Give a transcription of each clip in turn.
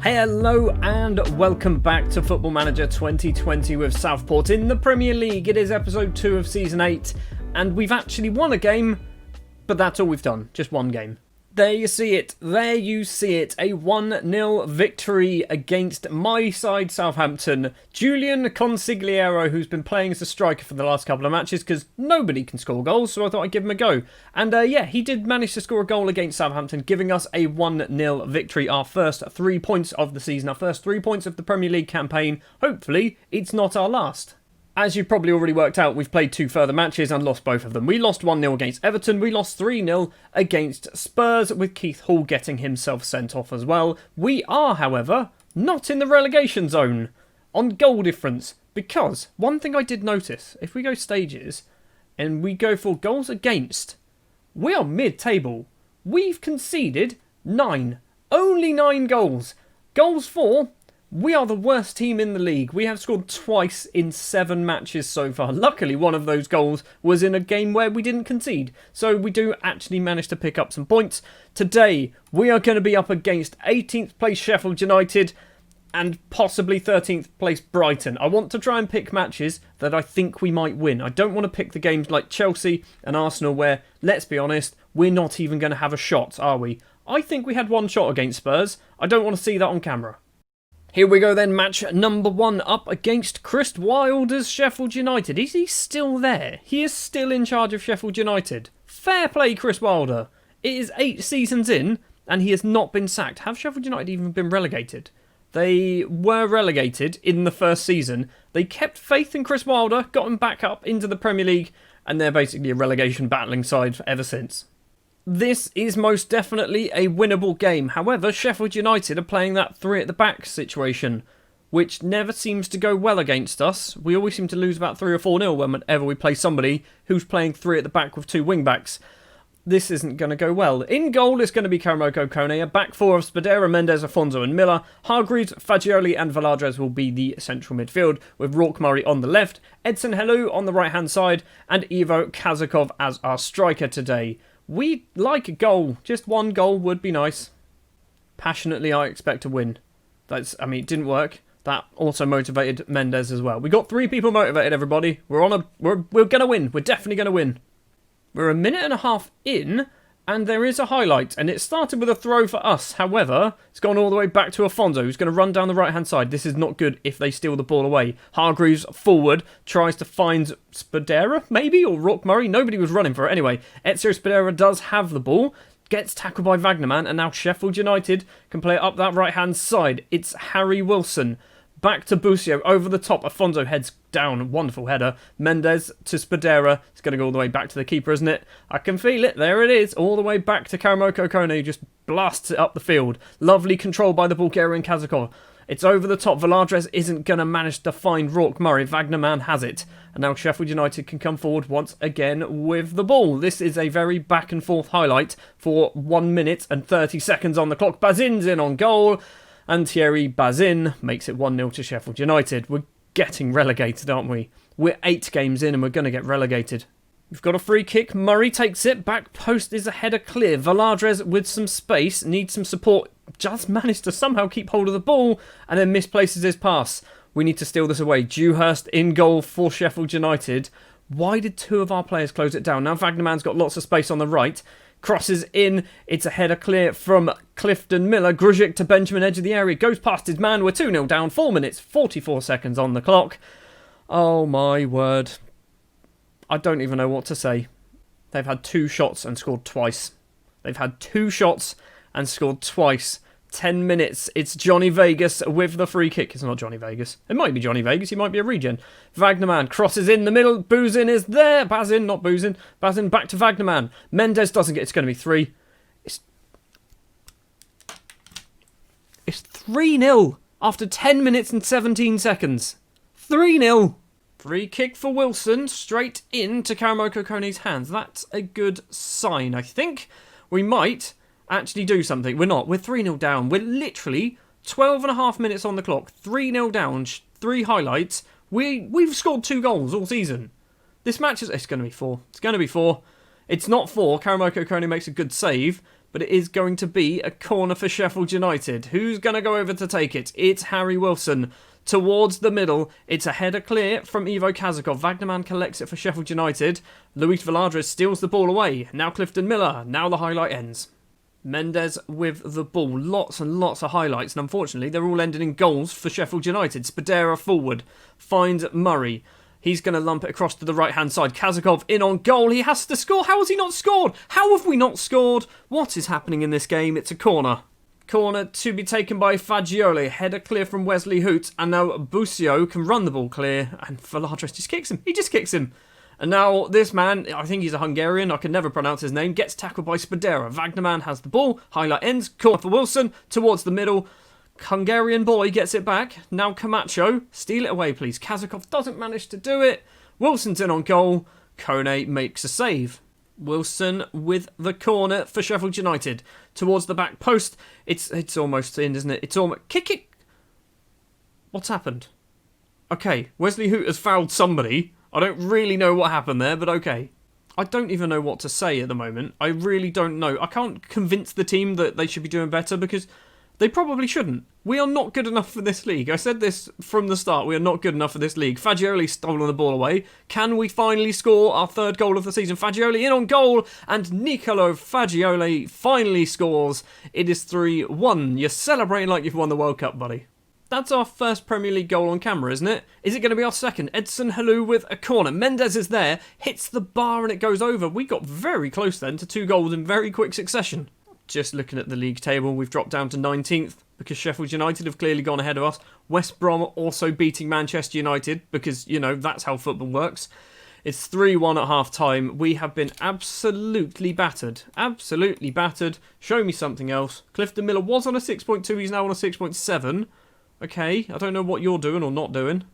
Hello and welcome back to Football Manager 2020 with Southport in the Premier League. It is episode 2 of season 8 and we've actually won a game, but that's all we've done, just one game. There you see it, a 1-0 victory against my side Southampton. Julian Consigliere, who's been playing as a striker for the last couple of matches because nobody can score goals, so I thought I'd give him a go. And he did manage to score a goal against Southampton, giving us a 1-0 victory, our first 3 points of the season, our first 3 points of the Premier League campaign. Hopefully, it's not our last. As you've probably already worked out, we've played 2 further matches and lost both of them. We lost 1-0 against Everton, we lost 3-0 against Spurs, with Keith Hall getting himself sent off as well. We are, however, not in the relegation zone on goal difference, because one thing I did notice, if we go stages and we go for goals against, we are mid-table. We've conceded 9. Only 9 goals. Goals for... We are the worst team in the league. We have scored twice in 7 matches so far. Luckily, one of those goals was in a game where we didn't concede. So we do actually manage to pick up some points. Today, we are going to be up against 18th place Sheffield United and possibly 13th place Brighton. I want to try and pick matches that I think we might win. I don't want to pick the games like Chelsea and Arsenal where, let's be honest, we're not even going to have a shot, are we? I think we had 1 shot against Spurs. I don't want to see that on camera. Here we go then, match number 1 up against Chris Wilder's Sheffield United. Is he still there? He is still in charge of Sheffield United. Fair play, Chris Wilder. It is 8 seasons in and he has not been sacked. Have Sheffield United even been relegated? They were relegated in the first season. They kept faith in Chris Wilder, got him back up into the Premier League, and they're basically a relegation battling side ever since. This is most definitely a winnable game. However, Sheffield United are playing that 3 at the back situation, which never seems to go well against us. We always seem to lose about 3 or 4-0 whenever we play somebody who's playing 3 at the back with 2 wing-backs. This isn't going to go well. In goal is going to be Karamoko Kone. A back 4 of Spadera, Mendes, Afonso and Miller. Hargreaves, Fagioli and Valadres will be the central midfield, with Rourke Murray on the left, Edson Helou on the right-hand side, and Ivo Kazakov as our striker today. We'd like a goal. Just 1 goal would be nice. Passionately, I expect to win. It didn't work. That also motivated Mendes as well. We got 3 people motivated, everybody. We're going to win. We're definitely going to win. We're a minute and a half in, and there is a highlight, and it started with a throw for us. However, it's gone all the way back to Afonso, who's going to run down the right-hand side. This is not good if they steal the ball away. Hargreaves forward, tries to find Spadera, maybe, or Rourke Murray. Nobody was running for it anyway. Ezio Spadera does have the ball, gets tackled by Wagnerman, and now Sheffield United can play it up that right-hand side. It's Harry Wilson. Back to Busio, over the top. Afonso heads down, wonderful header. Mendes to Spadera. It's going to go all the way back to the keeper, isn't it? I can feel it. There it is. All the way back to Karamoko Kone, who just blasts it up the field. Lovely control by the Bulgarian Kazakov. It's over the top. Valadres isn't going to manage to find Rourke Murray. Wagnerman has it. And now Sheffield United can come forward once again with the ball. This is a very back and forth highlight for 1 minute and 30 seconds on the clock. Bazin's in on goal. And Thierry Bazin makes it 1-0 to Sheffield United. We're getting relegated, aren't we? We're 8 games in and we're going to get relegated. We've got a free kick. Murray takes it. Back post is a header clear. Valadres with some space, needs some support. Just managed to somehow keep hold of the ball and then misplaces his pass. We need to steal this away. Dewhurst in goal for Sheffield United. Why did 2 of our players close it down? Now Wagnerman's got lots of space on the right. Crosses in. It's a header clear from Clifton Miller. Grujic to Benjamin, edge of the area. Goes past his man. We're 2-0 down. 4 minutes, 44 seconds on the clock. Oh my word. I don't even know what to say. They've had 2 shots and scored twice. They've had 2 shots and scored twice. 10 minutes. It's Johnny Vegas with the free kick. It's not Johnny Vegas. It might be Johnny Vegas. He might be a regen. Wagnerman crosses in the middle. Buzin is there. Bazin, not Buzin. Bazin back to Wagnerman. Mendes doesn't get... It's going to be 3. It's 3-0 after 10 minutes and 17 seconds. 3-0. Free kick for Wilson. Straight into Karamoko Kone's hands. That's a good sign, I think. We might... actually do something. We're not. We're 3-0 down. We're literally 12 and a half minutes on the clock. 3-0 down. 3 highlights. We've scored 2 goals all season. This match is... It's going to be 4. It's going to be 4. It's not 4. Karamoko Kone makes a good save. but it is going to be a corner for Sheffield United. Who's going to go over to take it? It's Harry Wilson. Towards the middle, it's a header clear from Ivo Kazakov. Wagnerman collects it for Sheffield United. Luis Veladres steals the ball away. Now Clifton Miller. Now the highlight ends. Mendes with the ball. Lots and lots of highlights, and unfortunately they're all ending in goals for Sheffield United. Spadera forward. Finds Murray. He's going to lump it across to the right-hand side. Kazakov in on goal. He has to score. How has he not scored? How have we not scored? What is happening in this game? It's a corner. Corner to be taken by Fagioli. Header clear from Wesley Hoot. And now Busio can run the ball clear. And Veladres just kicks him. He just kicks him. And now this man, I think he's a Hungarian. I can never pronounce his name. Gets tackled by Spadera. Wagnerman has the ball. Highlight ends. Corner for Wilson. Towards the middle. Hungarian boy gets it back. Now Camacho. Steal it away, please. Kazakov doesn't manage to do it. Wilson's in on goal. Kone makes a save. Wilson with the corner for Sheffield United. Towards the back post. It's almost in, isn't it? It's almost... Kick it! What's happened? Okay, Wesley Hoot has fouled somebody. I don't really know what happened there, but okay. I don't even know what to say at the moment. I really don't know. I can't convince the team that they should be doing better because they probably shouldn't. We are not good enough for this league. I said this from the start. We are not good enough for this league. Fagioli's stolen the ball away. Can we finally score our third goal of the season? Fagioli in on goal, and Nicolo Fagioli finally scores. It is 3-1. You're celebrating like you've won the World Cup, buddy. That's our first Premier League goal on camera, isn't it? Is it going to be our second? Edson Halou with a corner. Mendes is there, hits the bar and it goes over. We got very close then to 2 goals in very quick succession. Just looking at the league table, we've dropped down to 19th because Sheffield United have clearly gone ahead of us. West Brom also beating Manchester United because, you know, that's how football works. It's 3-1 at half-time. We have been absolutely battered. Absolutely battered. Show me something else. Clifton Miller was on a 6.2. He's now on a 6.7. Okay, I don't know what you're doing or not doing.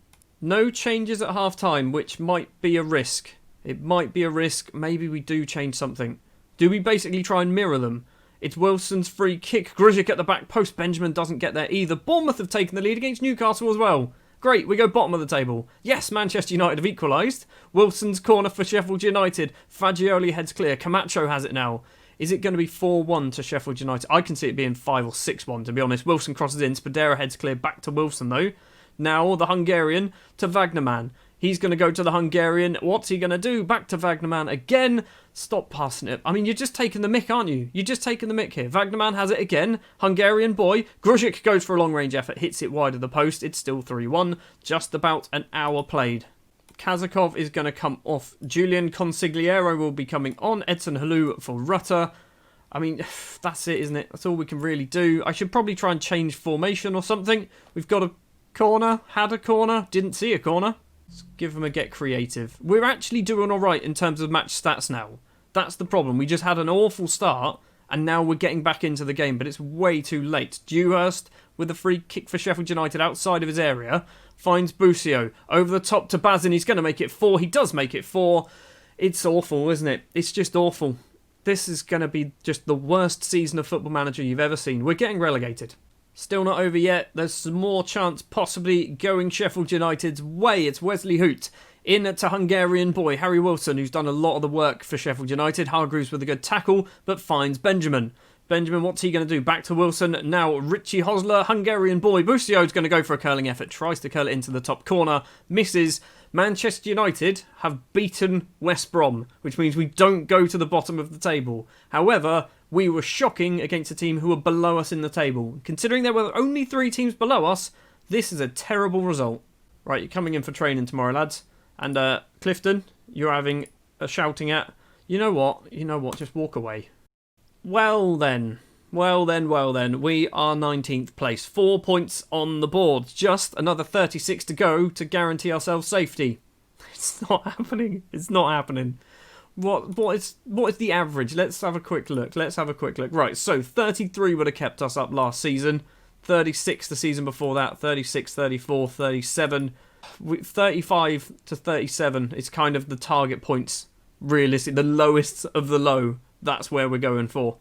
No changes at half-time, which might be a risk. It might be a risk. Maybe we do change something. Do we basically try and mirror them? It's Wilson's free kick. Grujic at the back post. Benjamin doesn't get there either. Bournemouth have taken the lead against Newcastle as well. Great, we go bottom of the table. Yes, Manchester United have equalised. Wilson's corner for Sheffield United. Fagioli heads clear. Camacho has it now. Is it going to be 4-1 to Sheffield United? I can see it being 5 or 6-1, to be honest. Wilson crosses in. Spadera heads clear back to Wilson, though. Now the Hungarian to Wagnerman. He's going to go to the Hungarian. What's he going to do? Back to Wagnerman again. Stop passing it. I mean, you're just taking the mick, aren't you? You're just taking the mick here. Wagnerman has it again. Hungarian boy. Grujic goes for a long-range effort. Hits it wide of the post. It's still 3-1. Just about an hour played. Kazakov is going to come off. Julian Consigliere will be coming on. Edson Halou for Rutter. I mean, that's it, isn't it? That's all we can really do. I should probably try and change formation or something. We've got a corner. Had a corner. Didn't see a corner. Let's give them a get creative. We're actually doing all right in terms of match stats now. That's the problem. We just had an awful start, and now we're getting back into the game, but it's way too late. Dewhurst with a free kick for Sheffield United outside of his area. Finds Busio. Over the top to Bazin. He's going to make it 4. He does make it 4. It's awful, isn't it? It's just awful. This is going to be just the worst season of Football Manager you've ever seen. We're getting relegated. Still not over yet. There's some more chance possibly going Sheffield United's way. It's Wesley Hoot in to Hungarian boy Harry Wilson, who's done a lot of the work for Sheffield United. Hargreaves with a good tackle, but finds Benjamin. Benjamin, what's he going to do? Back to Wilson. Now Richie Hosler, Hungarian boy. Busio's going to go for a curling effort. Tries to curl it into the top corner. Misses. Manchester United have beaten West Brom, which means we don't go to the bottom of the table. However, we were shocking against a team who were below us in the table. Considering there were only 3 teams below us, this is a terrible result. Right, you're coming in for training tomorrow, lads. And Clifton, you're having a shouting at. You know what? Just walk away. Well then, we are 19th place. 4 points on the board. Just another 36 to go to guarantee ourselves safety. It's not happening. It's not happening. What is the average? Let's have a quick look. Right, so 33 would have kept us up last season. 36 the season before that. 36, 34, 37. 35 to 37 is kind of the target points. Realistic, the lowest of the low. That's where we're going for.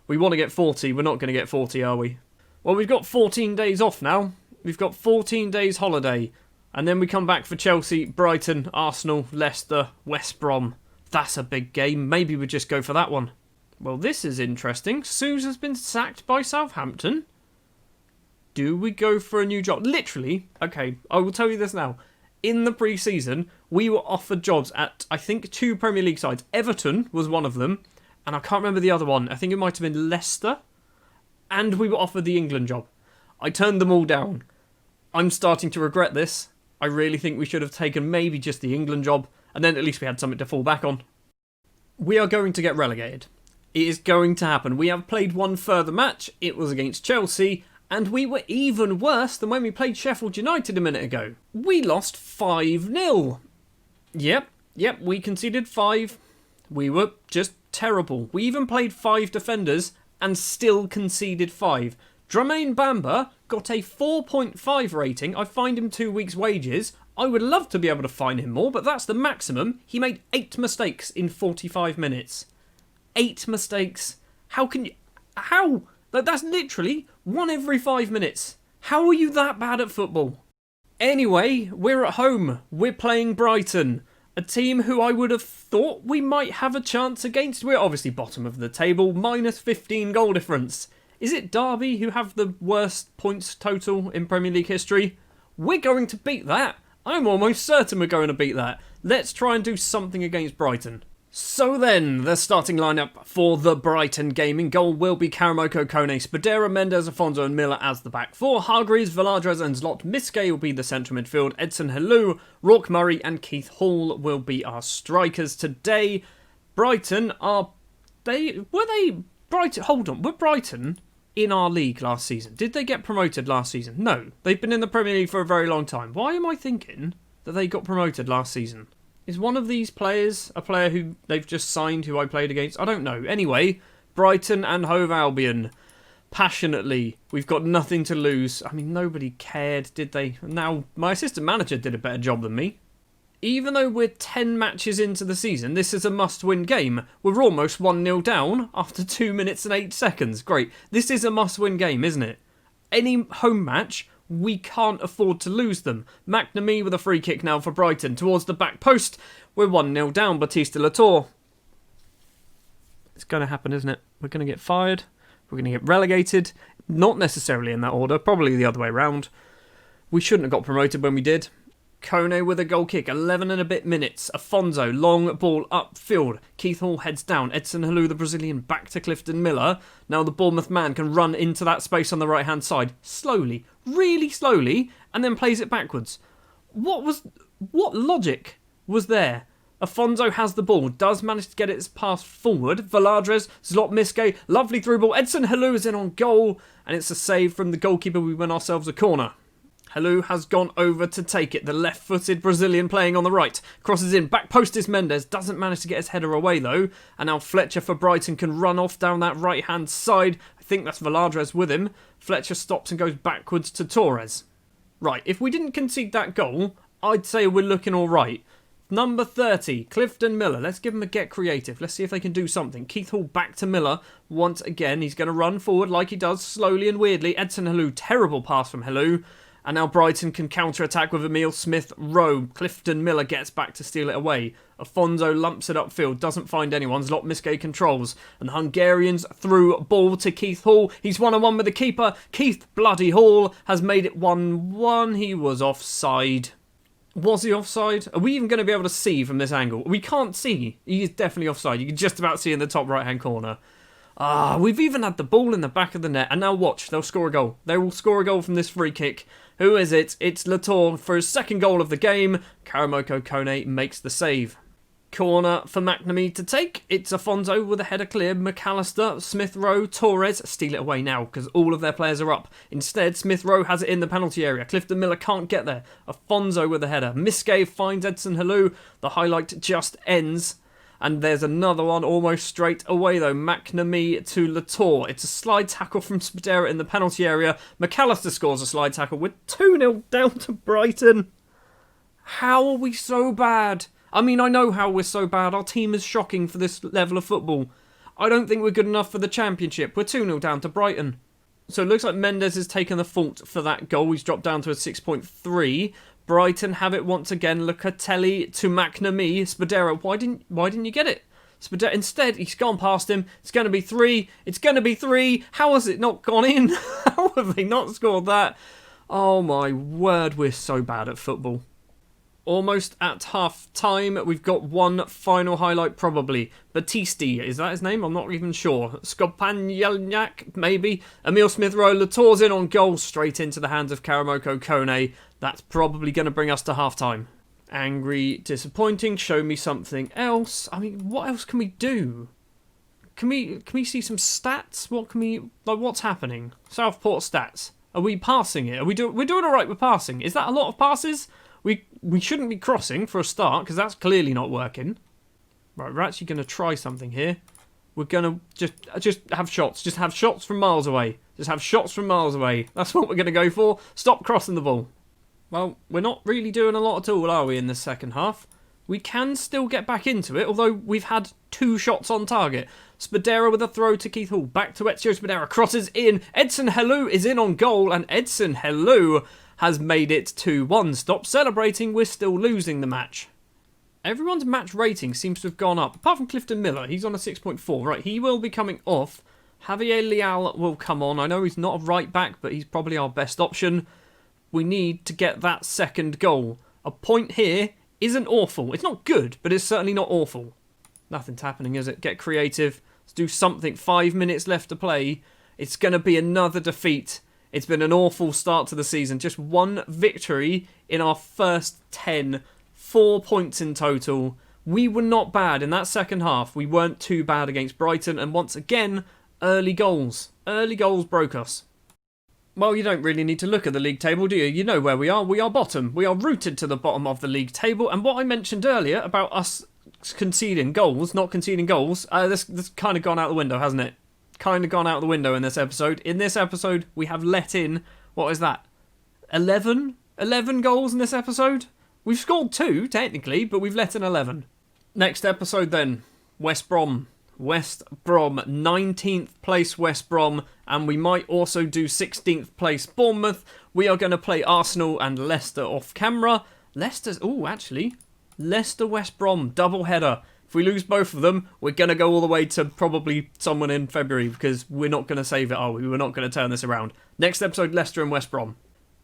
We want to get 40. We're not going to get 40, are we? Well, we've got 14 days off now. We've got 14 days holiday. And then we come back for Chelsea, Brighton, Arsenal, Leicester, West Brom. That's a big game. Maybe we just go for that one. Well, this is interesting. Sousa's been sacked by Southampton. Do we go for a new job? Literally, okay, I will tell you this now. In the pre-season, we were offered jobs at, I think, 2 Premier League sides. Everton was one of them, and I can't remember the other one. I think it might have been Leicester. And we were offered the England job. I turned them all down. I'm starting to regret this. I really think we should have taken maybe just the England job, and then at least we had something to fall back on. We are going to get relegated. It is going to happen. We have played one further match. It was against Chelsea, and we were even worse than when we played Sheffield United a minute ago. We lost 5-0. Yep, we conceded 5. We were just terrible. We even played 5 defenders and still conceded 5. Dramaine Bamba got a 4.5 rating. I fined him 2 weeks' wages. I would love to be able to fine him more, but that's the maximum. He made 8 mistakes in 45 minutes. 8 mistakes. How can you... How? That's literally 1 every 5 minutes. How are you that bad at football? Anyway, we're at home. We're playing Brighton. A team who I would have thought we might have a chance against. We're obviously bottom of the table, minus 15 goal difference. Is it Derby who have the worst points total in Premier League history? We're going to beat that. I'm almost certain we're going to beat that. Let's try and do something against Brighton. So then, the starting lineup for the Brighton game. In goal will be Karamoko, Kone, Spadera, Mendes, Afonso and Miller as the back four. Hargreaves, Valadres and Zlot Miske will be the central midfield. Edson Helou, Rourke Murray and Keith Hall will be our strikers today. Brighton are... Were Brighton in our league last season? Did they get promoted last season? No. They've been in the Premier League for a very long time. Why am I thinking that they got promoted last season? Is one of these players a player who they've just signed who I played against? I don't know. Anyway, Brighton and Hove Albion. Passionately. We've got nothing to lose. I mean, nobody cared, did they? Now, my assistant manager did a better job than me. Even though we're 10 matches into the season, this is a must-win game. We're almost 1-0 down after 2 minutes and 8 seconds. Great. This is a must-win game, isn't it? Any home match... we can't afford to lose them. McNamee with a free kick now for Brighton. Towards the back post. We're 1-0 down. Batista Latour. It's going to happen, isn't it? We're going to get fired. We're going to get relegated. Not necessarily in that order. Probably the other way round. We shouldn't have got promoted when we did. Kone with a goal kick. 11 and a bit minutes. Afonso. Long ball upfield. Keith Hall heads down. Edson Helou, the Brazilian, back to Clifton Miller. Now the Bournemouth man can run into that space on the right-hand side. Slowly. Really slowly. And then plays it backwards. What logic was there? Afonso has the ball. Does manage to get its pass forward. Valadres. Zlot Miske. Lovely through ball. Edson Helou is in on goal. And it's a save from the goalkeeper. We win ourselves a corner. Helou has gone over to take it. The left-footed Brazilian playing on the right. Crosses in. Back post is Mendes. Doesn't manage to get his header away though. And now Fletcher for Brighton can run off down that right-hand side. I think that's Valadres with him. Fletcher stops and goes backwards to Torres. Right, if we didn't concede that goal, I'd say we're looking alright. Number 30, Clifton Miller. Let's give him a get creative. Let's see if they can do something. Keith Hall back to Miller once again. He's going to run forward like he does, slowly and weirdly. Edson Helou, terrible pass from Helou. And now Brighton can counter-attack with Emile Smith-Rowe. Clifton Miller gets back to steal it away. Afonso lumps it upfield, doesn't find anyone. Zlot Miske controls. And the Hungarians through ball to Keith Hall. He's 1-on-1 with the keeper. Keith Bloody Hall has made it 1-1. He was offside. Was he offside? Are we even going to be able to see from this angle? We can't see. He is definitely offside. You can just about see in the top right-hand corner. We've even had the ball in the back of the net. And now watch, they'll score a goal. They will score a goal from this free kick. Who is it? It's Latour for his second goal of the game. Karamoko Kone makes the save. Corner for McNamee to take. It's Afonso with a header clear. McAllister, Smith-Rowe, Torres steal it away now because all of their players are up. Instead, Smith-Rowe has it in the penalty area. Clifton Miller can't get there. Afonso with a header. Miske finds Edson Helou. The highlight just ends. And there's another one almost straight away though. McNamee to Latour. It's a slide tackle from Spadera in the penalty area. McAllister scores a slide tackle. We're 2-0 down to Brighton. How are we so bad? I mean, I know how we're so bad. Our team is shocking for this level of football. I don't think we're good enough for the Championship. We're 2-0 down to Brighton. So it looks like Mendes has taken the fault for that goal. He's dropped down to a 6.3. Brighton have it once again. Locatelli to McNamee. Spadera, why didn't you get it? Instead, he's gone past him. It's going to be 3. It's going to be 3. How has it not gone in? How have they not scored that? Oh my word, we're so bad at football. Almost at half time. We've got one final highlight probably. Batisti, is that his name? I'm not even sure. Skopanjelniak, maybe. Emil Smith-Rowe, Latour's in on goal, straight into the hands of Karamoko Kone. That's probably going to bring us to half time. Angry, disappointing, show me something else. I mean, what else can we do? Can we see some stats? What's happening? Southport stats. Are we passing it? We're doing alright with passing. Is that a lot of passes? We shouldn't be crossing for a start, because that's clearly not working. Right, we're actually going to try something here. We're going to just have shots. Just have shots from miles away. Just have shots from miles away. That's what we're going to go for. Stop crossing the ball. Well, we're not really doing a lot at all, are we, in the second half? We can still get back into it, although we've had 2 shots on target. Spadera with a throw to Keith Hall. Back to Ezio Spadera. Crosses in. Edson Helou is in on goal, and Edson Helou has made it 2-1. Stop celebrating, we're still losing the match. Everyone's match rating seems to have gone up, apart from Clifton Miller. He's on a 6.4. Right, he will be coming off. Javier Leal will come on. I know he's not a right back, but he's probably our best option. We need to get that second goal. A point here isn't awful. It's not good, but it's certainly not awful. Nothing's happening, is it? Get creative. Let's do something. 5 minutes left to play. It's going to be another defeat. It's been an awful start to the season. Just 1 victory in our first 10. 4 points in total. We were not bad in that second half. We weren't too bad against Brighton. And once again, early goals. Early goals broke us. Well, you don't really need to look at the league table, do you? You know where we are. We are bottom. We are rooted to the bottom of the league table. And what I mentioned earlier about us conceding goals, not conceding goals, this kind of gone out the window, hasn't it? Kind of gone out the window in this episode. In this episode, we have let in, what is that? 11 goals in this episode? We've scored 2, technically, but we've let in 11. Next episode then, West Brom. West Brom, 19th place West Brom, and we might also do 16th place Bournemouth. We are going to play Arsenal and Leicester off camera. Leicester West Brom, double header. If we lose both of them, we're going to go all the way to probably someone in February, because we're not going to save it, are we? We're not going to turn this around. Next episode, Leicester and West Brom.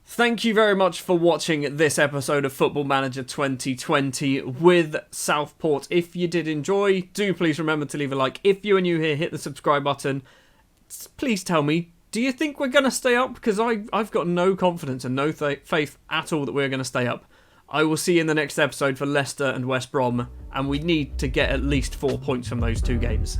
Thank you very much for watching this episode of Football Manager 2020 with Southport. If you did enjoy, do please remember to leave a like. If you are new here, hit the subscribe button. Please tell me, do you think we're going to stay up? Because I've got no confidence and no faith at all that we're going to stay up. I will see you in the next episode for Leicester and West Brom, and we need to get at least 4 points from those 2 games.